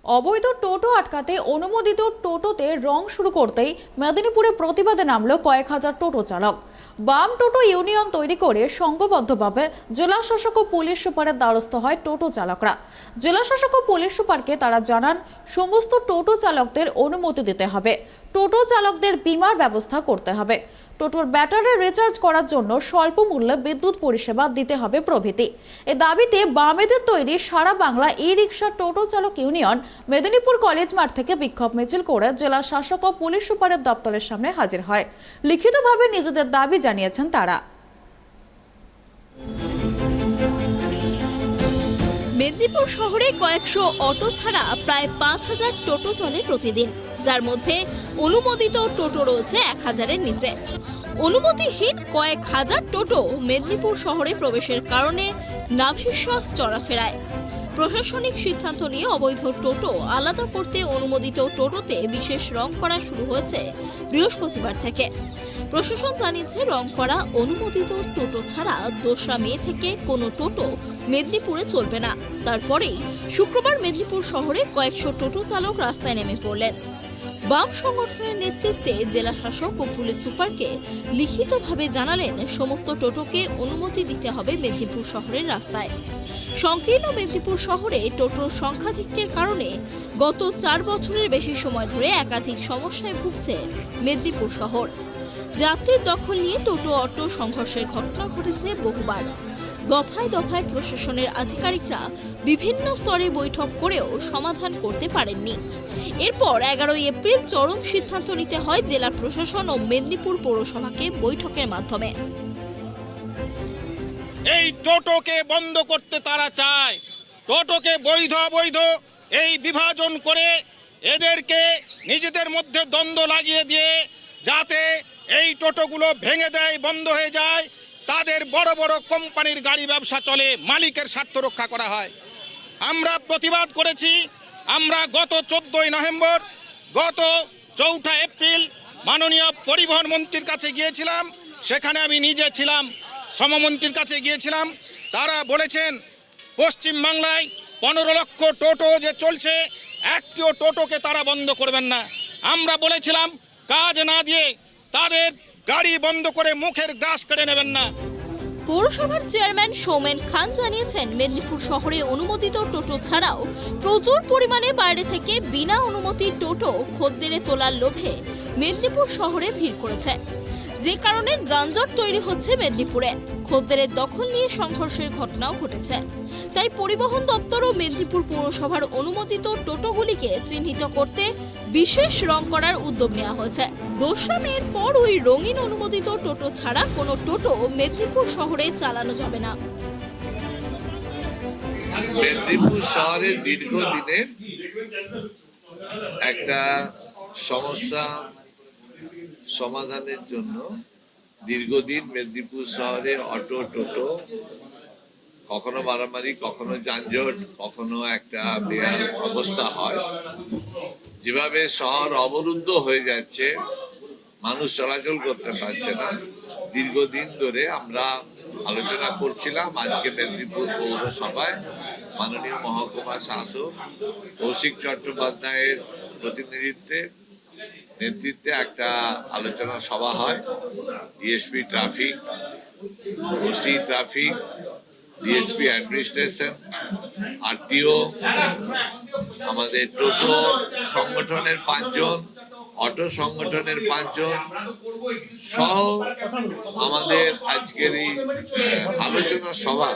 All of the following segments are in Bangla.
অবৈধ টোটো আটকাতে অনুমোদিত টোটোতে রং শুরু করতেই মেদিনীপুরে প্রতিবাদে নামলো কয়েক হাজার টোটো চালক। বাম টোটো ইউনিয়ন তৈরি করে সংঘবদ্ধভাবে জেলা শাসক ও পুলিশ সুপারের দ্বারস্থ হয় টোটো চালকরা। জেলা শাসক ও পুলিশ সুপারকে তারা জানান, সমস্ত টোটো চালকদের অনুমতি দিতে হবে, টোটো চালকদের বীমার ব্যবস্থা করতে হবে, টোটোর ব্যাটারি রিচার্জ করার জন্য স্বল্প মূল্যে বিদ্যুৎ পরিষেবা দিতে হবে প্রভৃতি। এ দাবিতে বামেদের তৈরি সারা বাংলা ই রিক্সা টোটো চালক ইউনিয়ন মেদিনীপুর কলেজ মাঠ থেকে বিক্ষোভ মিছিল করে জেলা শাসক ও পুলিশ সুপারের দপ্তরের সামনে হাজির হয়। লিখিতভাবে নিজেদের দাবি জানিয়েছেন তারা। মেদিনীপুর শহরে কয়েকশো অটো ছাড়া প্রায় ৫,০০০ টোটো চলে প্রতিদিন, যার মধ্যে অনুমোদিত টোটো রয়েছে ১,০০০-এর নিচে। অনুমতিহীন কয়েক হাজার টোটো মেদিনীপুর শহরে প্রবেশের কারণে নাভিশ্বাস চলাফেরায়। প্রশাসনিক সিদ্ধান্ত নিয়ে অবৈধ টোটো আলাদা করতে অনুমোদিত টোটোতে বিশেষ রং করা শুরু হয়েছে বৃহস্পতিবার থেকে। প্রশাসন জানিয়েছে, রং করা অনুমোদিত টোটো ছাড়া ২রা মে থেকে কোনো টোটো মেদিনীপুরে চলবে না। তারপরেই শুক্রবার মেদিনীপুর শহরে কয়েকশো টোটো চালক রাস্তায় নেমে পড়লেন। বাম সংগঠনের নেতৃত্বে জেলা শাসক ও পুলিশ সুপারকে লিখিতভাবে জানালেন, সমস্ত টোটোকে অনুমতি দিতে হবে মেদিনীপুর শহরের রাস্তায়। সংকীর্ণ মেদিনীপুর শহরে টোটোর সংখ্যাধিক্যের কারণে গত ৪ বছরের বেশি সময় ধরে একাধিক সমস্যায় ভুগছে মেদিনীপুর শহর। যাত্রীর দখল নিয়ে টোটো অটো সংঘর্ষের ঘটনা ঘটেছে বহুবার। দফায় দফায় প্রশাসনের আধিকারিকরা বিভিন্ন স্তরে বৈঠক করেও সমাধান করতে পারেননি। এরপর ১১ এপ্রিল চরম সিদ্ধান্ত নিতে হয় জেলা প্রশাসন ও মেদিনীপুর পৌরসভাকে বৈঠকের মাধ্যমে। এই টোটোকে বন্ধ করতে তারা চায়। টোটোকে বৈধ অবৈধ এই বিভাজন করে এদেরকে নিজেদের মধ্যে দ্বন্দ্ব লাগিয়ে দিয়ে যাতে এই টোটোগুলো ভেঙে দেয়, বন্ধ হয়ে যায়, তাদের বড় বড় কোম্পানির গাড়ি ব্যবসা চলে, মালিকের স্বার্থ রক্ষা করা হয়। আমরা প্রতিবাদ করেছি। আমরা গত 14ই নভেম্বর, গত 4 এপ্রিল মাননীয় পরিবহন মন্ত্রীর কাছে গিয়েছিলাম। সেখানে আমি নিজে ছিলাম, শ্রমমন্ত্রীর কাছে গিয়েছিলাম। তারা বলেছেন পশ্চিমবাংলায় 15 লক্ষ টোটো যে চলছে, একটিও টোটোকে তারা বন্ধ করবেন না। আমরা বলেছিলাম কাজ না দিয়ে তাদের গাড়ি বন্ধ করে মুখের গ্রাস কেড়ে নেবেন না। পৌরসভার চেয়ারম্যান সৌমেন খান জানিয়েছেন, মেদিনীপুর শহরে অনুমোদিত টোটো ছাড়াও প্রচুর পরিমাণে বাইরে থেকে বিনা অনুমতির টোটো খদ্দেরে তোলার লোভে মেদিনীপুর শহরে ভিড় করেছে, যে কারণে যানজট তৈরি হচ্ছে মেদিনীপুরে। খদ্দেরের দখল নিয়ে সংঘর্ষের ঘটনাও ঘটেছে। তাই পরিবহন দপ্তর ও মেদিনীপুর পৌরসভার অনুমোদিত টোটোগুলিকে চিহ্নিত করতে বিশেষ রং করার উদ্যোগ নেওয়া হয়েছে। ২রা মের পর ওই রঙিন অনুমোদিত টোটো ছাড়া কোনো টোটো মেদিনীপুর শহরে চালানো যাবে না। মেদিনীপুর শহরের দীর্ঘদিনের একটা সমস্যা সমাধানের জন্য দীর্ঘদিন মেদিনীপুর শহরে অটো টোটো কখনো মারামারি, কখনো যানজট, কখনো একটা বেহাল অবস্থা হয়। যেভাবে শহর অবরুদ্ধ হয়ে যাচ্ছে, মানুষ চলাচল করতে পারছে না, দীর্ঘদিন ধরে আমরা আলোচনা করছিলাম। আজকে মেদিনীপুর পৌরসভায় মাননীয় মহকুমা শাসক কৌশিক চট্টোপাধ্যায়ের নেতৃত্বে একটা আলোচনা সভা হয়। DSP traffic, OC traffic, DSP administration, RTO, আমাদের টোটো সংগঠনের 5 জন, অটো সংগঠনের 5 জন সহ আমাদের আজকের এই আলোচনা সভা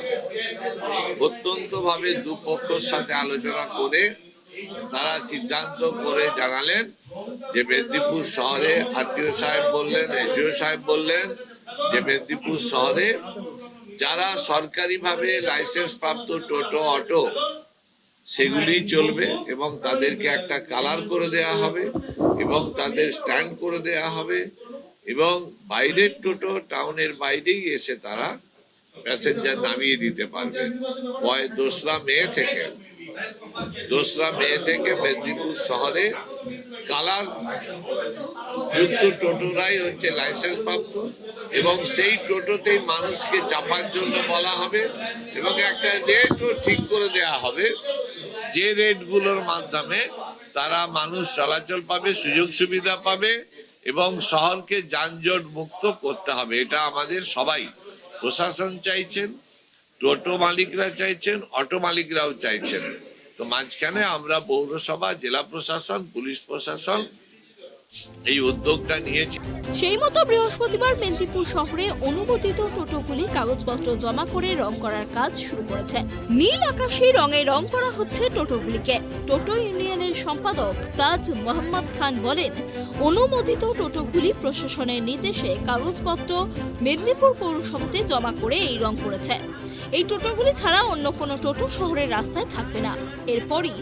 অত্যন্ত ভাবে দুপক্ষের সাথে আলোচনা করে তারা সিদ্ধান্ত করে জানালেন যে মেদিনীপুর শহরে আরটিও সাহেব বললেন, এসডিও সাহেব বললেন যে মেদিনীপুর শহরে যারা সরকারিভাবে লাইসেন্স প্রাপ্ত টোটো অটো সেগুলি চলবে এবং তাদেরকে একটা কালার করে দেয়া হবে এবং তাদের স্ট্যান্ড করে দেয়া হবে এবং বাইরের টোটো টাউনের বাইরেই এসে তারা প্যাসেঞ্জার নামিয়ে দিতে পারবে। 2রা মে থেকে মেদিনীপুর শহরে কালার যুক্ত টোটোরাই হচ্ছে লাইসেন্স প্রাপ্ত এবং সেই টোটোতেই মানুষকে চাপার জন্য বলা হবে এবং একটা রেটও ঠিক করে দেয়া হবে যে রেটগুলোর মাধ্যমে তারা মানুষ চলাচল পাবে, সুযোগ সুবিধা পাবে এবং শহরকে যানজট মুক্ত করতে হবে। এটা আমাদের সবাই, প্রশাসন চাইছেন, টোটো মালিকরা চাইছেন, অটো মালিকরাও চাইছেন। তো মাঝখানে আমরা পৌরসভা, জেলা প্রশাসন, পুলিশ প্রশাসন এই উদ্যোগটা নিয়েছি। সেই মতো বৃহস্পতিবার মেদিনীপুর শহরে অনুমোদিত টোটোগুলি কাগজপত্র জমা করে রং করার কাজ শুরু করেছে। নীল আকাশী রঙে রং করা হচ্ছে টোটোগুলিকে। টোটো ইউনিয়নের সম্পাদক তাজ মোহাম্মদ খান বলেন, অনুমোদিত টোটোগুলি প্রশাসনের নির্দেশে কাগজপত্র মেদিনীপুর পৌরসভাতে জমা করে এই রং করেছে। এই টোটোগুলি ছাড়া অন্য কোনো টোটো শহরের রাস্তায় থাকবে না। এরপরই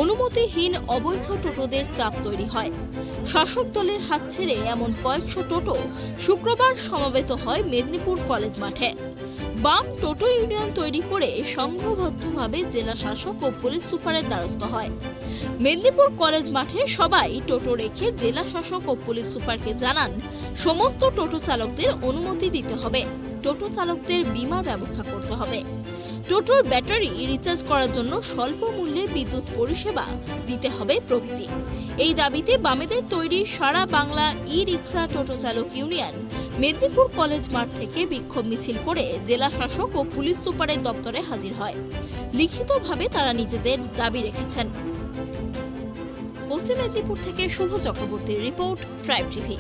অনুমতিহীন অবৈধ টোটোদের চাপ তৈরি হয়। শাসক দলের হাত ছেড়ে এমন কয়েকশো টোটো শুক্রবার সমবেত হয় মেদিনীপুর কলেজ মাঠে। বাম টোটো ইউনিয়ন তৈরি করে সংঘবদ্ধভাবে জেলা শাসক ও পুলিশ সুপারের দ্বারস্থ হয়। মেদিনীপুর কলেজ মাঠে সবাই টোটো রেখে জেলা শাসক ও পুলিশ সুপারকে জানান, সমস্ত টোটো চালকদের অনুমতি দিতে হবে, টোটো চালকদের বীমার ব্যবস্থা করতে হবে, টোটোর ব্যাটারি রিচার্জ করার জন্য স্বল্প মূল্যে বিদ্যুৎ পরিষেবা দিতে হবে প্রভৃতি। এই দাবিতে বামেদের তৈরি সারা বাংলা ই রিক্সা টোটো চালক ইউনিয়ন মেদিনীপুর কলেজ মাঠ থেকে বিক্ষোভ মিছিল করে জেলা শাসক ও পুলিশ সুপারের দপ্তরে হাজির হয়। লিখিতভাবে তারা নিজেদের দাবি রেখেছেন। পশ্চিম মেদিনীপুর থেকে শুভ চক্রবর্তীর রিপোর্ট, ট্রাইব টিভি।